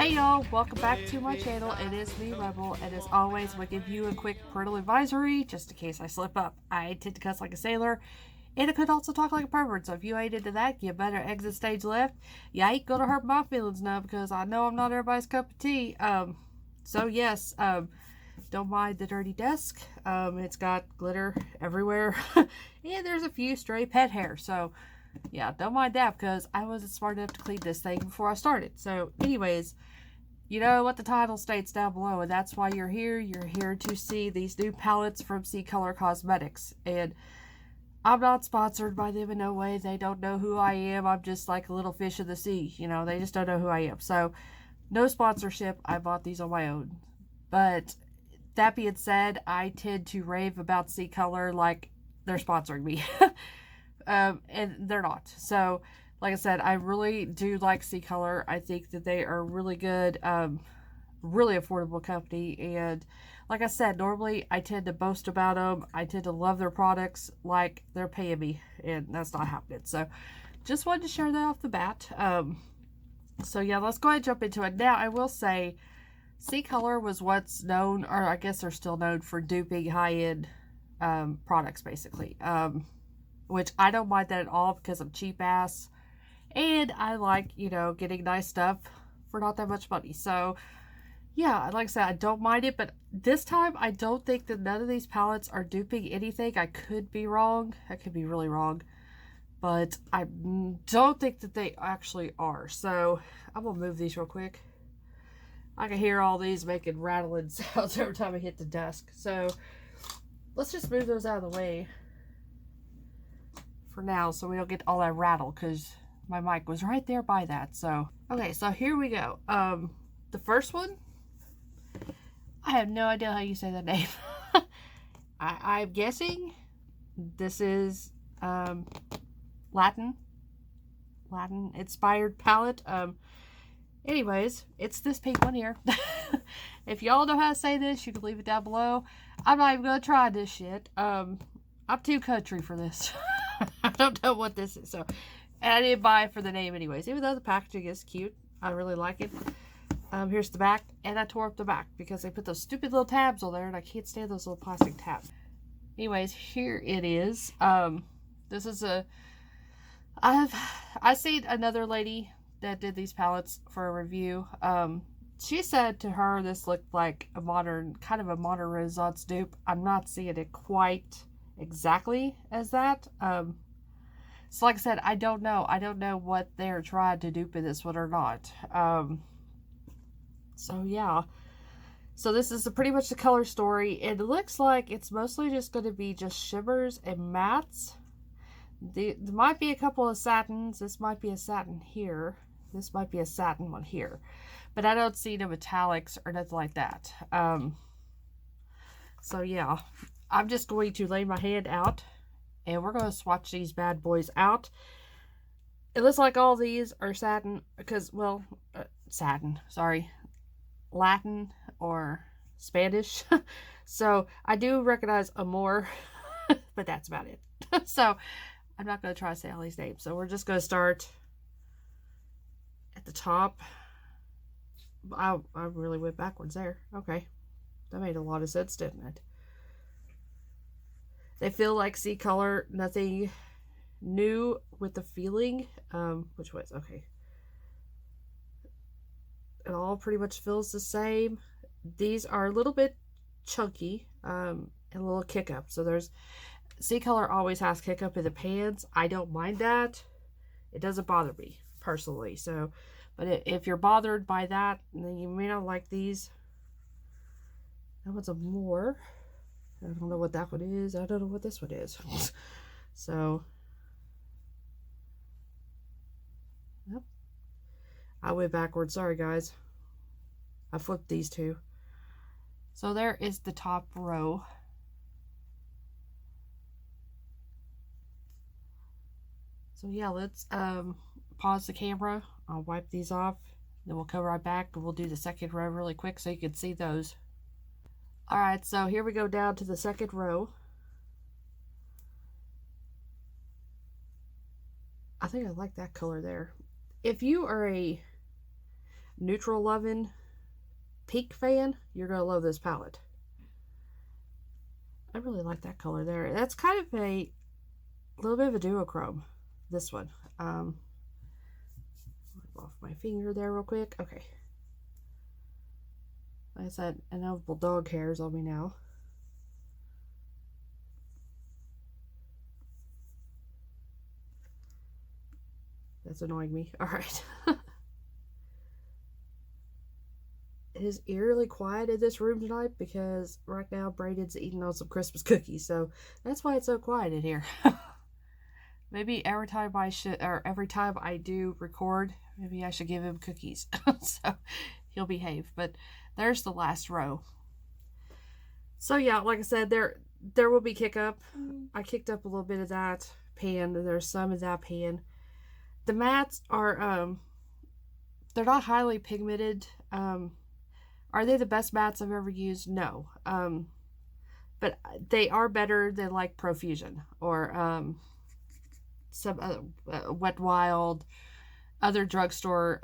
Hey y'all, welcome back to my channel. It is me, Rebel, and as always, we'll give you a quick parental advisory just in case I slip up. I tend to cuss like a sailor, and I could also talk like a pervert, so if you ain't into that, you better exit stage left. You ain't gonna hurt my feelings now because I know I'm not everybody's cup of tea. So yes, don't mind the dirty desk. It's got glitter everywhere, and there's a few stray pet hair, so yeah, don't mind that because I wasn't smart enough to clean this thing before I started. So anyways, you know what the title states down below, and that's why you're here. You're here to see these new palettes from Ccolor Cosmetics, and I'm not sponsored by them in no way. They don't know who I am. I'm just like a little fish in the sea, you know. They just don't know who I am. So no sponsorship. I bought these on my own. But that being said, I tend to rave about Ccolor like they're sponsoring me. And they're not. So, like I said, I really do like Ccolor. I think that they are really good, really affordable company. And like I said, normally I tend to boast about them. I tend to love their products like they're paying me, and that's not happening. So, just wanted to share that off the bat. So yeah, let's go ahead and jump into it. Now, I will say, Ccolor was what's known, or I guess they're still known for duping high-end products, basically. Which I don't mind that at all because I'm cheap ass. And I like, you know, getting nice stuff for not that much money. So, yeah, like I said, I don't mind it. But this time, I don't think that none of these palettes are duping anything. I could be wrong. I could be really wrong. But I don't think that they actually are. So, I'm going to move these real quick. I can hear all these making rattling sounds every time I hit the desk. So, let's just move those out of the way for now so we don't get all that rattle because my mic was right there by that. So okay, so here we go. The first one, I have no idea how you say that name. I'm guessing this is Latin inspired palette. Anyways, it's this pink one here. If y'all know how to say this, you can leave it down below. I'm not even gonna try this shit. I'm too country for this. I don't know what this is. So, and I didn't buy it for the name anyways. Even though the packaging is cute. I really like it. Here's the back. And I tore up the back because they put those stupid little tabs on there. And I can't stand those little plastic tabs. Anyways, here it is. This is I've seen another lady that did these palettes for a review. She said to her this looked like a modern, kind of a modern Renaissance dupe. I'm not seeing it quite exactly as that. So like I said, I don't know what they're trying to dupe in this one or not. So yeah, so this is pretty much the color story. It looks like it's mostly just going to be just shimmers and mattes. There might be a couple of satins. This might be a satin here. This might be a satin one here, but I don't see no metallics or nothing like that. So yeah, I'm just going to lay my hand out and we're going to swatch these bad boys out. It looks like all these are satin because, well, satin, sorry, Latin or Spanish. So I do recognize Amor, but that's about it. So I'm not going to try to say all these names. So we're just going to start at the top. I really went backwards there. Okay. That made a lot of sense, didn't it? They feel like Ccolor, nothing new with the feeling. Which ways? Okay. It all pretty much feels the same. These are a little bit chunky, and a little kick up. So there's, Ccolor always has kick up in the pans. I don't mind that. It doesn't bother me personally. So, but if you're bothered by that, then you may not like these. That one's a more. I don't know what that one is. I don't know what this one is. So, yep. I went backwards. Sorry, guys. I flipped these two. So there is the top row. So yeah, let's pause the camera. I'll wipe these off. Then we'll come right back and we'll do the second row really quick so you can see those. Alright, so here we go down to the second row. I think I like that color there. If you are a neutral loving pink fan, you're going to love this palette. I really like that color there. That's kind of a little bit of a duochrome, this one. Wipe off my finger there real quick. Okay. Like I said, inevitable dog hairs on me now. That's annoying me. Alright. It is eerily quiet in this room tonight because right now Braden's eating on some Christmas cookies, so that's why it's so quiet in here. Maybe every time I do record, maybe I should give him cookies so he'll behave. But there's the last row. So yeah, like I said, there will be kick up. I kicked up a little bit of that pan. There's some of that pan. The mattes are they're not highly pigmented. Are they the best mattes I've ever used? No. But they are better than like Profusion or some Wet Wild, other drugstore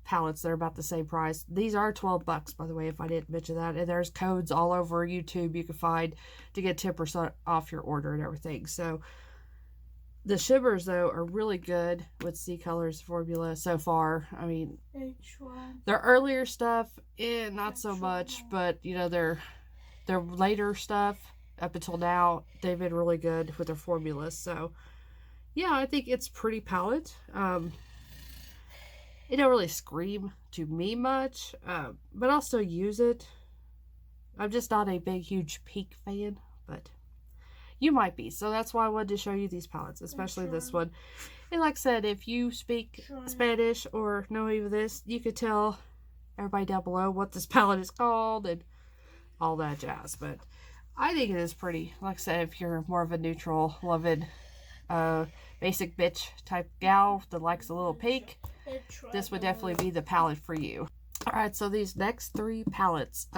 palettes that are about the same price. These are $12, by the way, if I didn't mention that. And there's codes all over YouTube you can find to get 10% off your order and everything. So the shimmers, though, are really good with Ccolor's formula so far. I mean, their earlier stuff, not so much, but, you know, their later stuff up until now, they've been really good with their formulas. So, yeah, I think it's pretty palette. It don't really scream to me much, but I'll still use it. I'm just not a big, huge pink fan, but you might be. So that's why I wanted to show you these palettes, especially this one. And like I said, if you speak Spanish or know any of this, you could tell everybody down below what this palette is called and all that jazz. But I think it is pretty. Like I said, if you're more of a neutral, loving, basic bitch type gal that likes a little pink, this would definitely be the palette for you. Alright, so these next three palettes,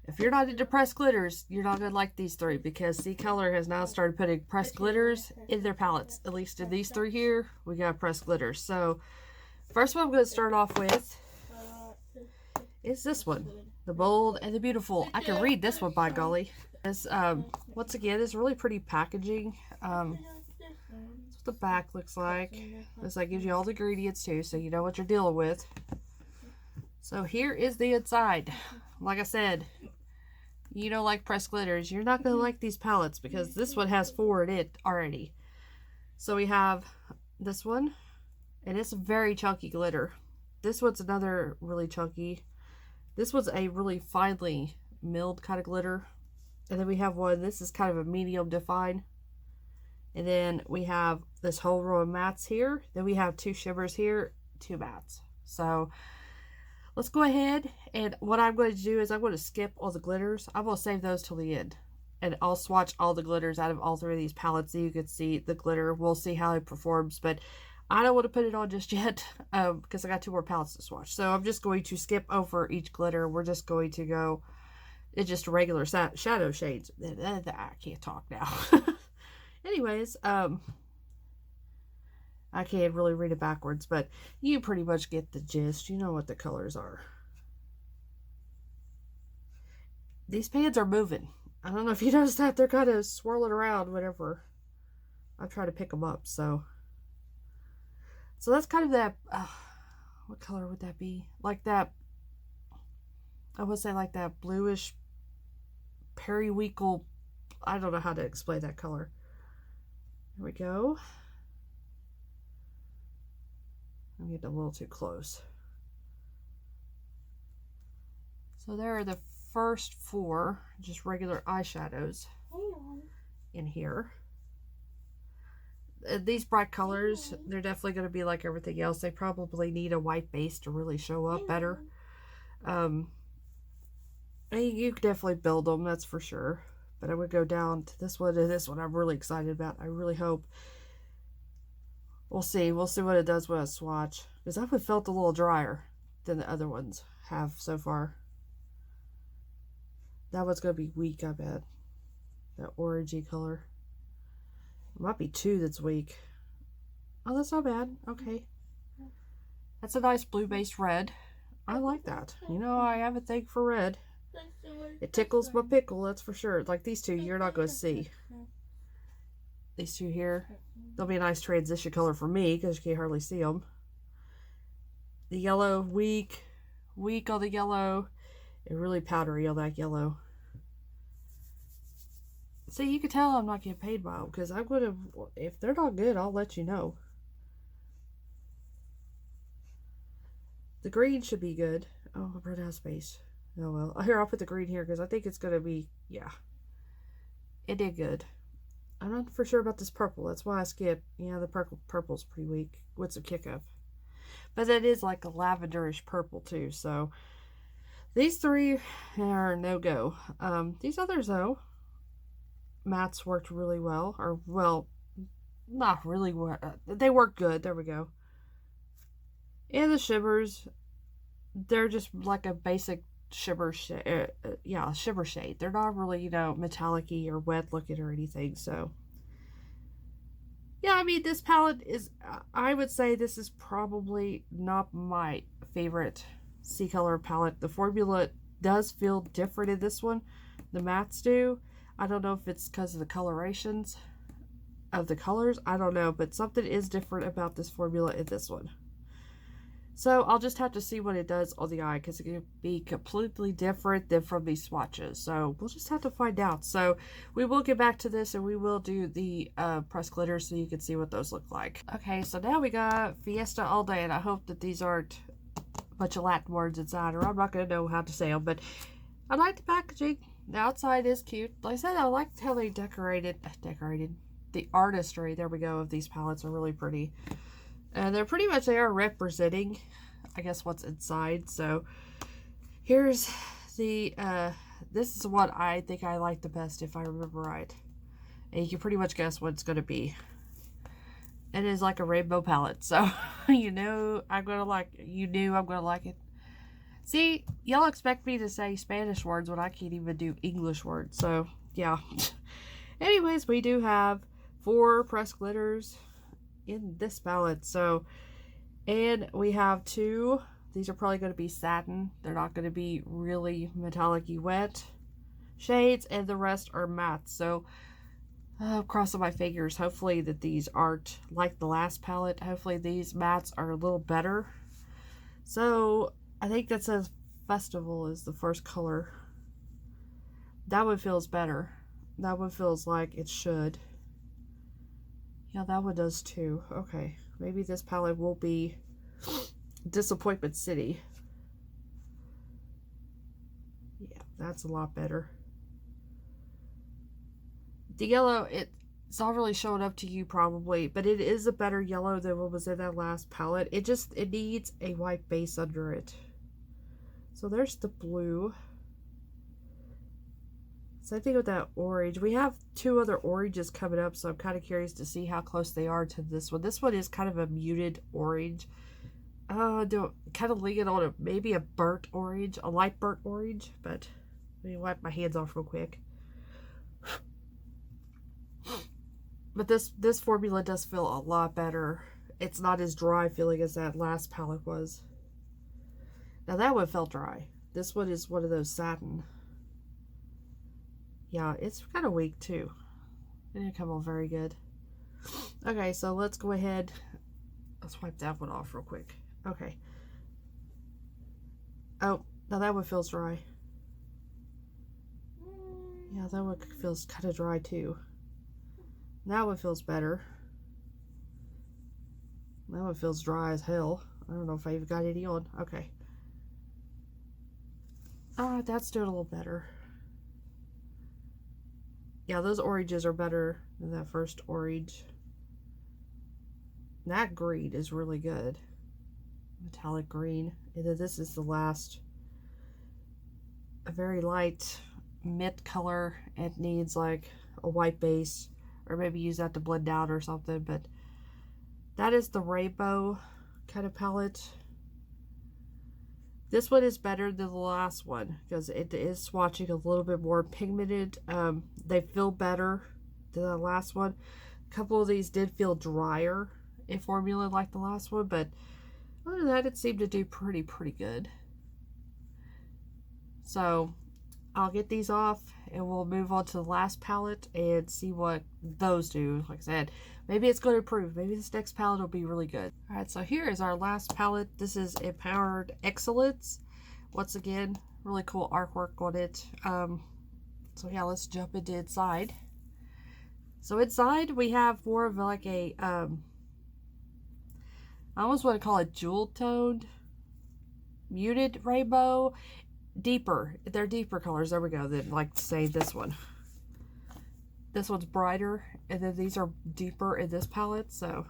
if you're not into pressed glitters, you're not going to like these three because Ccolor has now started putting pressed glitters in their palettes. At least in these three here, we got pressed glitters. So, first one I'm going to start off with is this one. The Bold and the Beautiful. I can read this one, by golly. This, once again, is really pretty packaging. That's what the back looks like. This gives you all the ingredients too, so you know what you're dealing with. So here is the inside. Like I said, you don't like pressed glitters, you're not going to like these palettes because this one has 4 in it already. So we have this one, and it's a very chunky glitter. This one's another really chunky. This one's a really finely milled kind of glitter. And then we have one, this is kind of a medium define. And then we have this whole row of mattes here. Then we have 2 shimmers here, 2 mattes. So let's go ahead, and what I'm going to do is I'm going to skip all the glitters. I'm going to save those till the end. And I'll swatch all the glitters out of all 3 of these palettes so you can see the glitter. We'll see how it performs, but I don't want to put it on just yet because I got 2 more palettes to swatch. So I'm just going to skip over each glitter. We're just going to go, it's just regular shadow shades. I can't talk now. Anyways, I can't really read it backwards, but you pretty much get the gist. You know what the colors are. These pans are moving. I don't know if you noticed that. They're kind of swirling around whenever I try to pick them up. So that's kind of that. What color would that be? Like that. I would say like that bluish periwinkle. I don't know how to explain that color. There we go. I'm getting a little too close. So there are the first 4 just regular eyeshadows in here. These bright colors, they're definitely going to be like everything else. They probably need a white base to really show up better. And you can definitely build them, that's for sure. But I would go down to this one and this one I'm really excited about. I really hope. We'll see. We'll see what it does with a swatch. Because that one felt a little drier than the other ones have so far. That one's going to be weak, I bet. That orangey color. It might be 2 that's weak. Oh, that's not bad. Okay. That's a nice blue-based red. I like that. You know, I have a thing for red. It tickles my pickle, that's for sure. Like these two, you're not going to see. These two here, they'll be a nice transition color for me because you can't hardly see them. The yellow, weak on the yellow, and really powdery on that yellow. See, you can tell I'm not getting paid by them because I'm going to, if they're not good, I'll let you know. The green should be good. Oh, I ran out of space. Oh well. Here, I'll put the green here because I think it's going to be, yeah. It did good. I'm not for sure about this purple. That's why I skipped. Yeah, the purple's pretty weak with some kick up. But that is like a lavenderish purple too. So these three are no-go. These others though, mattes worked really well. Or, well, not really well. They worked good. There we go. And the shimmers, they're just like a basic shimmer shade. Yeah, shimmer shade. They're not really, you know, metallic-y or wet looking or anything. So yeah, I mean, this palette is, I would say this is probably not my favorite Ccolor palette. The formula does feel different in this one. The mattes do. I don't know if it's because of the colorations of the colors. I don't know, but something is different about this formula in this one. So I'll just have to see what it does on the eye because it can be completely different than from these swatches. So we'll just have to find out. So we will get back to this and we will do the pressed glitters so you can see what those look like. Okay, so now we got Fiesta all day, and I hope that these aren't a bunch of Latin words inside, or I'm not going to know how to say them, but I like the packaging. The outside is cute. Like I said, I liked how they decorated the artistry, there we go, of these palettes are really pretty. And they're pretty much, they are representing, I guess, what's inside. So here's the, this is what I think I like the best if I remember right. And you can pretty much guess what it's going to be. It is like a rainbow palette. So, you know, I'm going to like, you knew I'm going to like it. See, y'all expect me to say Spanish words when I can't even do English words. So, yeah. Anyways, we do have 4 pressed glitters in this palette. So, and we have 2, these are probably going to be satin, they're not going to be really metallic-y wet shades, and the rest are matte. So I'm crossing my fingers, hopefully that these aren't like the last palette. Hopefully these mattes are a little better. So I think that says Festival is the first color. That one feels better. That one feels like it should. Yeah, that one does too. Okay, maybe this palette will be Disappointment City. Yeah, that's a lot better. The yellow, it's not really showing up to you probably, but it is a better yellow than what was in that last palette. It needs a white base under it. So there's the blue. Same thing with that orange. We have 2 other oranges coming up, so I'm kind of curious to see how close they are to this one. This one is kind of a muted orange. Kind of leaning on maybe a burnt orange, a light burnt orange, but let me wipe my hands off real quick. But this formula does feel a lot better. It's not as dry feeling as that last palette was. Now that one felt dry. This one is one of those satin. Yeah, it's kind of weak too. It didn't come on very good. Okay, so let's go ahead. Let's wipe that one off real quick. Okay. Oh, now that one feels dry. Yeah, that one feels kind of dry too. That one feels better. That one feels dry as hell. I don't know if I even got any on. Okay. That's doing a little better. Yeah, those oranges are better than that first orange. That green is really good. Metallic green. And then this is the last. A very light mint color. It needs like a white base. Or maybe use that to blend out or something. But that is the rainbow kind of palette. This one is better than the last one because it is swatching a little bit more pigmented. They feel better than the last one. A couple of these did feel drier in formula like the last one, but Other than that, it seemed to do pretty good. So I'll get these off and we'll move on to the last palette and see what those do. Like I said, maybe it's going to improve. Maybe this next palette will be really good. All right, so here is our last palette. This is Empowered Excellence. Once again, really cool artwork on it. So yeah, let's jump into inside. So inside we have more of like a, I almost want to call it jewel toned, muted rainbow. Deeper. They're deeper colors. There we go. Then, like, say this one. This one's brighter, and then these are deeper in this palette. So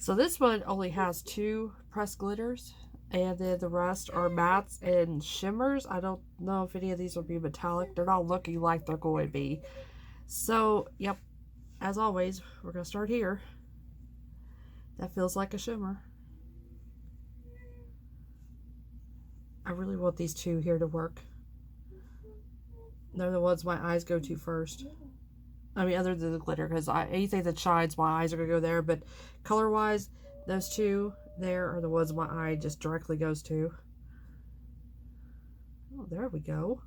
this one only has 2 pressed glitters, and then the rest are mattes and shimmers. I don't know if any of these will be metallic. They're not looking like they're going to be. So, yep. As always, we're going to start here. That feels like a shimmer. I really want these 2 here to work. They're the ones my eyes go to first. I mean, other than the glitter, because anything that shines, my eyes are going to go there. But color-wise, those 2 there are the ones my eye just directly goes to. Oh, there we go.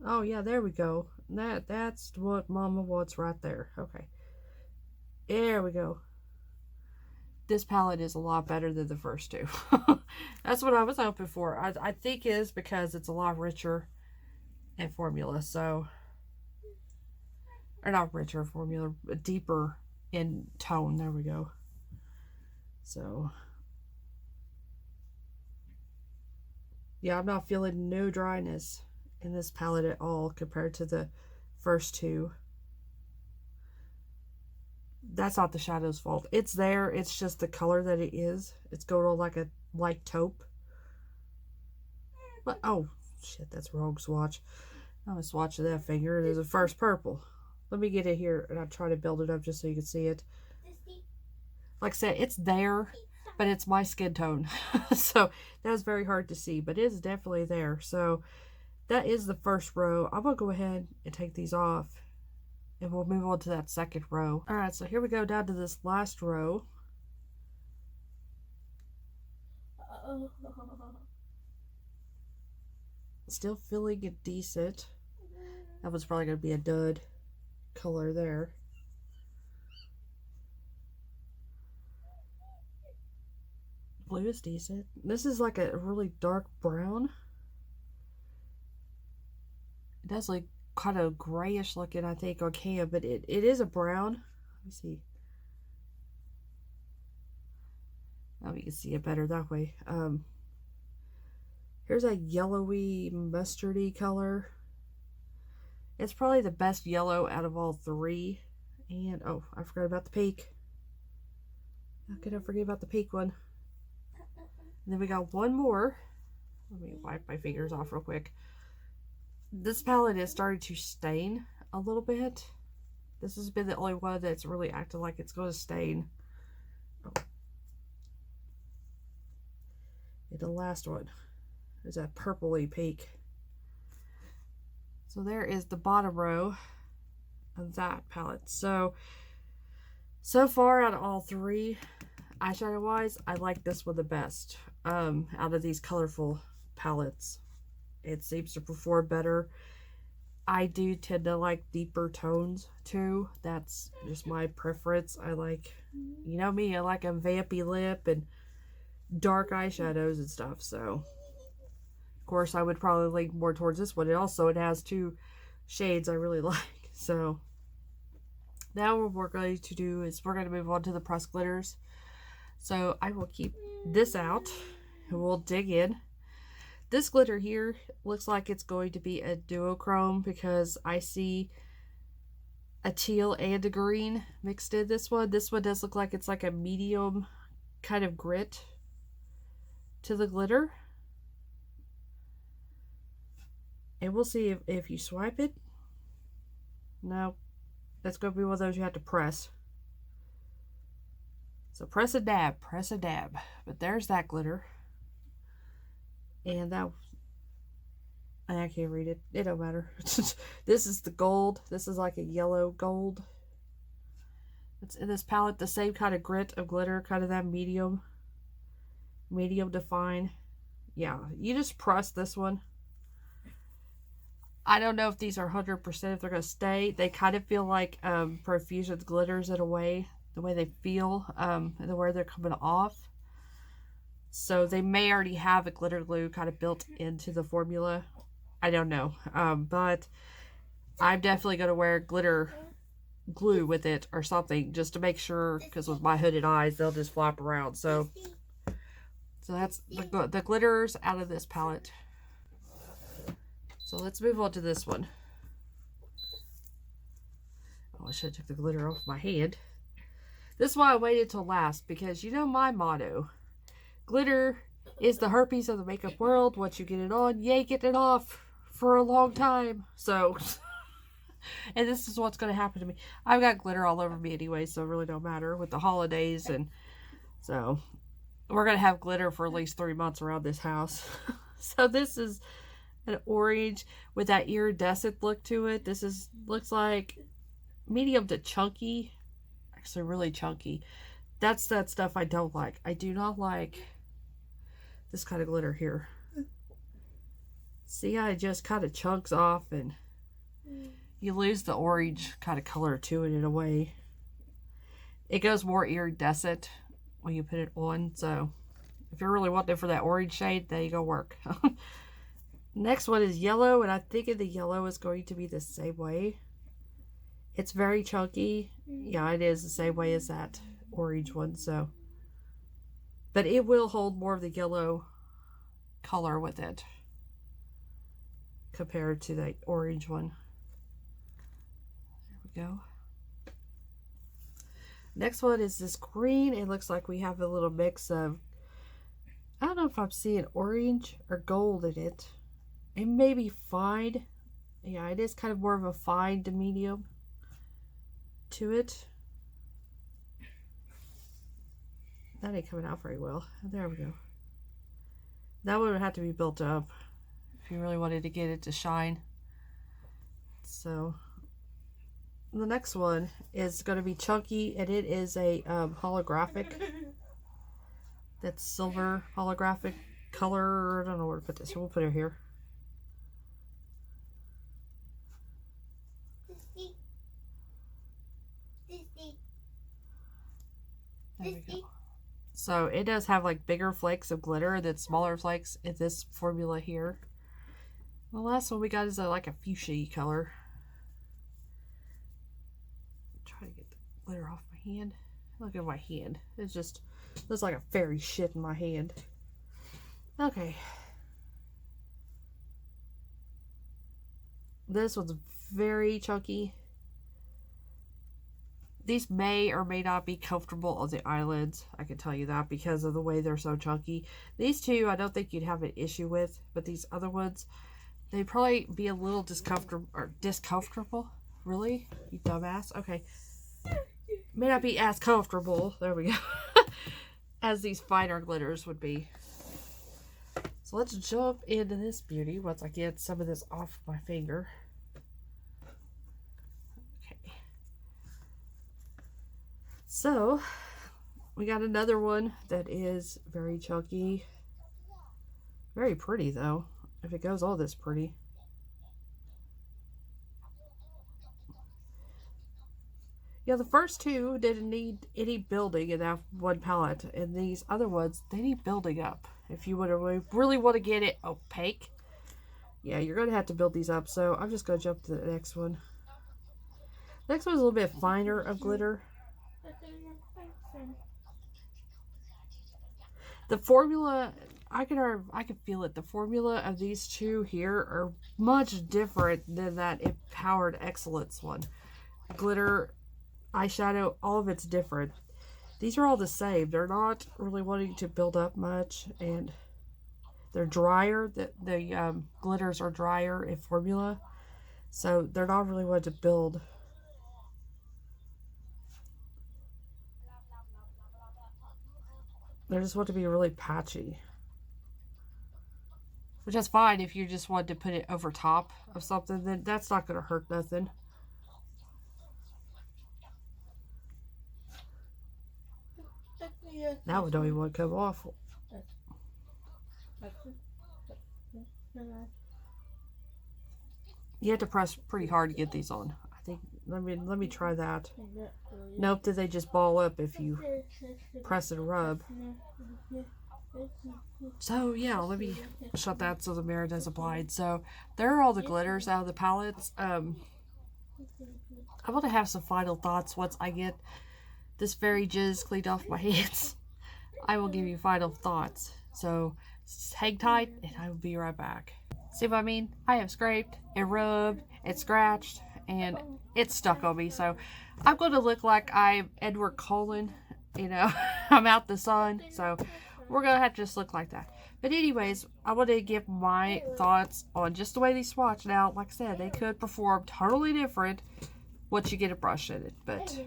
Oh, yeah, there we go. That's what Mama wants right there. Okay. There we go. This palette is a lot better than the first 2. That's what I was hoping for. I think it is because it's a lot richer in formula. So, or not richer formula, but deeper in tone. There we go. So, yeah, I'm not feeling no dryness in this palette at all compared to the first 2. That's not the shadow's fault. It's there. It's just the color that it is. It's going on like a light taupe. But, oh, shit, that's wrong swatch. I'm going to swatch that finger. There's a first purple. Let me get it here, and I'll try to build it up just so you can see it. Like I said, it's there, but it's my skin tone. So, that's very hard to see, but it is definitely there. So, that is the first row. I'm going to go ahead and take these off. And we'll move on to that second row. Alright, so here we go down to this last row. Still feeling it decent. That was probably going to be a dud color there. Blue is decent. This is like a really dark brown. It does like kind of grayish looking, I think, on cam, but it is a brown. Let me see. Oh, you can see it better that way. Here's a yellowy, mustardy color. It's probably the best yellow out of all 3. And, oh, I forgot about the pink. How could I forget about the pink one? And then we got one more. Let me wipe my fingers off real quick. This palette is starting to stain a little bit. This has been the only one that's really acted like it's going to stain. Oh. And the last one is that purpley pink. So there is the bottom row of that palette. So far out of all 3, eyeshadow wise, I like this one the best out of these colorful palettes. It seems to perform better. I do tend to like deeper tones too. That's just my preference. I like, you know me, I like a vampy lip and dark eyeshadows and stuff. So, of course, I would probably lean more towards this one. It has 2 shades I really like. So, now what we're going to do is we're going to move on to the pressed glitters. So, I will keep this out and we'll dig in. This glitter here looks like it's going to be a duochrome because I see a teal and a green mixed in this one. This one does look like it's like a medium kind of grit to the glitter. And we'll see if you swipe it. No, that's going to be one of those you have to press. So press a dab, press a dab. But there's that glitter. And that, I can't read it. It don't matter. This is the gold. This is like a yellow gold. It's in this palette, the same kind of grit of glitter, kind of that medium define. Yeah, you just press this one. I don't know if these are 100% if they're going to stay. They kind of feel like Profusion's glitters in a way, the way they feel, and the way they're coming off. So they may already have a glitter glue kind of built into the formula. I don't know. But I'm definitely going to wear glitter glue with it or something just to make sure, because with my hooded eyes, they'll just flop around. So that's the glitters out of this palette. So let's move on to this one. Oh, I should have took the glitter off my hand. This is why I waited till last, because you know my motto. Glitter is the herpes of the makeup world. Once you get it on, you ain't getting it off for a long time. So, and this is what's going to happen to me. I've got glitter all over me anyway, so it really don't matter with the holidays. And so we're going to have glitter for at least 3 months around this house. So this is an orange with that iridescent look to it. This looks like medium to chunky. Actually really chunky. That's that stuff I don't like. I do not like this kind of glitter here. See how it just kind of chunks off and you lose the orange kind of color to it in a way. It goes more iridescent when you put it on. So if you're really wanting for that orange shade, there you go work. Next one is yellow, and I think the yellow is going to be the same way. It's very chunky. Yeah, it is the same way as that orange one. So, but it will hold more of the yellow color with it compared to the orange one. There we go. Next one is this green. It looks like we have a little mix of, I don't know if I'm seeing orange or gold in it. It may be fine. Yeah, it is kind of more of a fine to medium to it. That ain't coming out very well. There we go. That one would have to be built up if you really wanted to get it to shine. So the next one is going to be chunky, and it is a holographic. That's silver holographic color. I don't know where to put this. We'll put it here. There we go. So it does have like bigger flakes of glitter than smaller flakes in this formula here. The last one we got is like a fuchsia color. Try to get the glitter off my hand. Look at my hand. It's just looks like a fairy shit in my hand. Okay. This one's very chunky. These may or may not be comfortable on the eyelids. I can tell you that because of the way they're so chunky. These two, I don't think you'd have an issue with. But these other ones, they'd probably be a little discomfortable. Really? You dumbass? Okay. May not be as comfortable. There we go. As these finer glitters would be. So let's jump into this beauty once I get some of this off my finger. So, we got another one that is very chunky. Very pretty, though. If it goes all this pretty. Yeah, the first two didn't need any building in that one palette. And these other ones, they need building up. If you really want to get it opaque, yeah, you're going to have to build these up. So, I'm just going to jump to the next one. The next one's a little bit finer of glitter. The formula, I can feel it. The formula of these two here are much different than that Empowered Excellence one. Glitter, eyeshadow, all of it's different. These are all the same. They're not really wanting to build up much, and they're drier. The glitters are drier in formula, so they're not really wanting to build. They just want to be really patchy. Which is fine if you just want to put it over top of something, then that's not going to hurt nothing. That one don't even want to come off. You have to press pretty hard to get these on. I think, let me try that. Nope, did they just ball up if you press and rub? So yeah, let me shut that so the mirror doesn't blind. So there are all the glitters out of the palettes. I'm going to have some final thoughts once I get this fairy jizz cleaned off my hands. I will give you final thoughts. So hang tight and I will be right back. See what I mean? I have scraped, it rubbed, it scratched, and it's stuck on me. So I'm going to look like I'm Edward Cullen. You know, I'm out the sun. So we're going to have to just look like that. But anyways, I want to give my thoughts on just the way these swatch. Now, like I said, they could perform totally different once you get a brush in it. But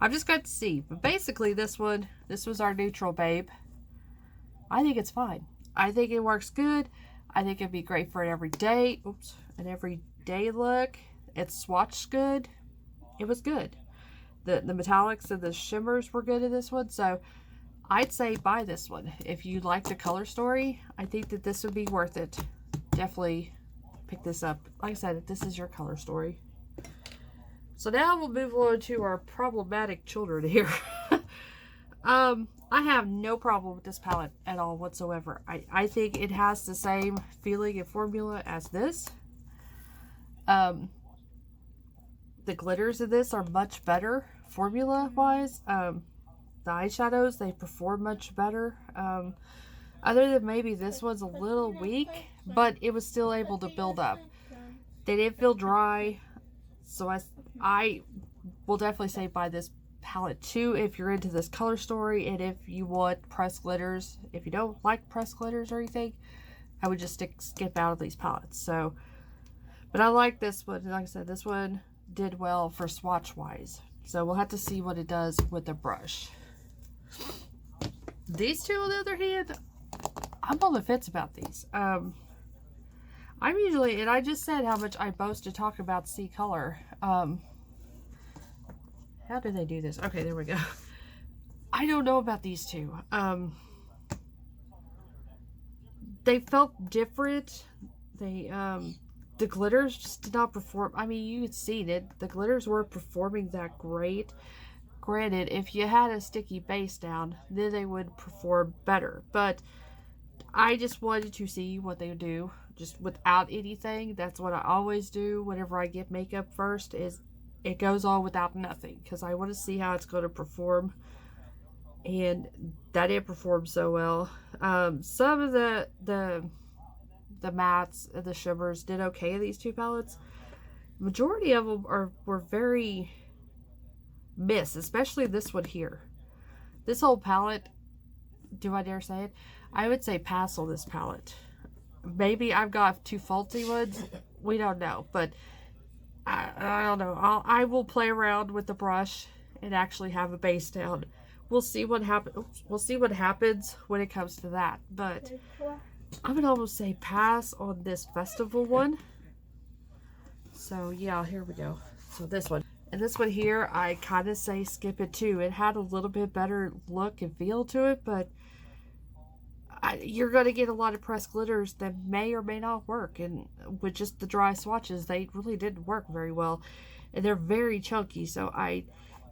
I'm just going to see. But basically, this was our neutral babe. I think it's fine. I think it works good. I think it'd be great for an everyday, an everyday look. It swatched good. It was good. The metallics and the shimmers were good in this one. So I'd say buy this one. If you like the color story, I think that this would be worth it. Definitely pick this up. Like I said, this is your color story. So now we'll move on to our problematic children here. I have no problem with this palette at all whatsoever. I think it has the same feeling and formula as this. The glitters of this are much better formula-wise. The eyeshadows, they perform much better. Other than maybe this one's a little weak, but it was still able to build up. They didn't feel dry, so I will definitely say buy this palette too if you're into this color story, and if you want pressed glitters. If you don't like pressed glitters or anything, I would just skip out of these palettes. So, but I like this one. Like I said, this one did well for swatch wise. So we'll have to see what it does with the brush. These two, on the other hand, I'm on the fence about these. I'm usually, and I just said how much I boast to talk about Ccolor. How do they do this? Okay, there we go. I don't know about these two. They felt different. They, the glitters just did not perform. I mean, you could see it. The glitters weren't performing that great. Granted, if you had a sticky base down, then they would perform better. But I just wanted to see what they would do just without anything. That's what I always do whenever I get makeup first, is it goes on without nothing, because I want to see how it's going to perform. And that didn't perform so well. Some of the mattes, the shimmers did okay in these two palettes. Majority of them were very miss, especially this one here. This whole palette, do I dare say it? I would say pass on this palette. Maybe I've got two faulty ones. We don't know, but I don't know. I will play around with the brush and actually have a base down. We'll see what happens. We'll see what happens when it comes to that. But I would almost say pass on this festival one. So yeah, here we go. So this one. And this one here, I kind of say skip it too. It had a little bit better look and feel to it, but you're going to get a lot of pressed glitters that may or may not work. And with just the dry swatches, they really didn't work very well. And they're very chunky. So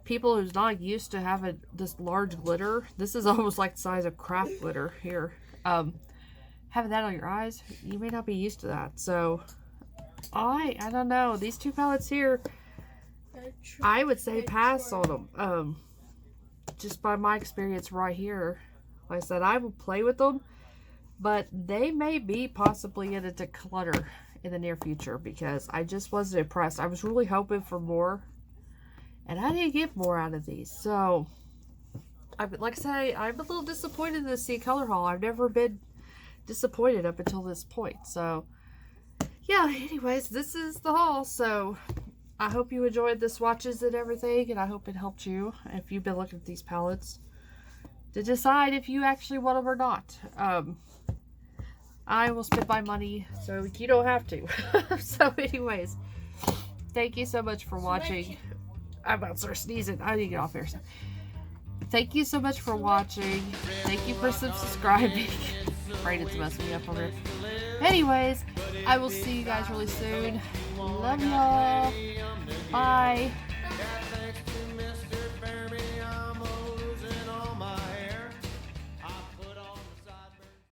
people who's not used to having this large glitter, this is almost like the size of craft glitter here. Having that on your eyes, you may not be used to that. So I don't know. These two palettes here, I would say pass on them. Just by my experience right here. Like I said, I will play with them, but they may be possibly in a Ccolor in the near future, because I just wasn't impressed. I was really hoping for more, and I didn't get more out of these. So, like I say, I'm a little disappointed in the Ccolor haul. I've never been disappointed up until this point. So, yeah, anyways, this is the haul. So, I hope you enjoyed the swatches and everything, and I hope it helped you if you've been looking at these palettes to decide if you actually want them or not. I will spend my money so you don't have to. So anyways, thank you so much for watching. I'm about to start sneezing. I need to get off here. So thank you so much for watching. Thank you for subscribing. Right, it's messing me up over here. Anyways, I will see you guys really soon. Love y'all. Bye.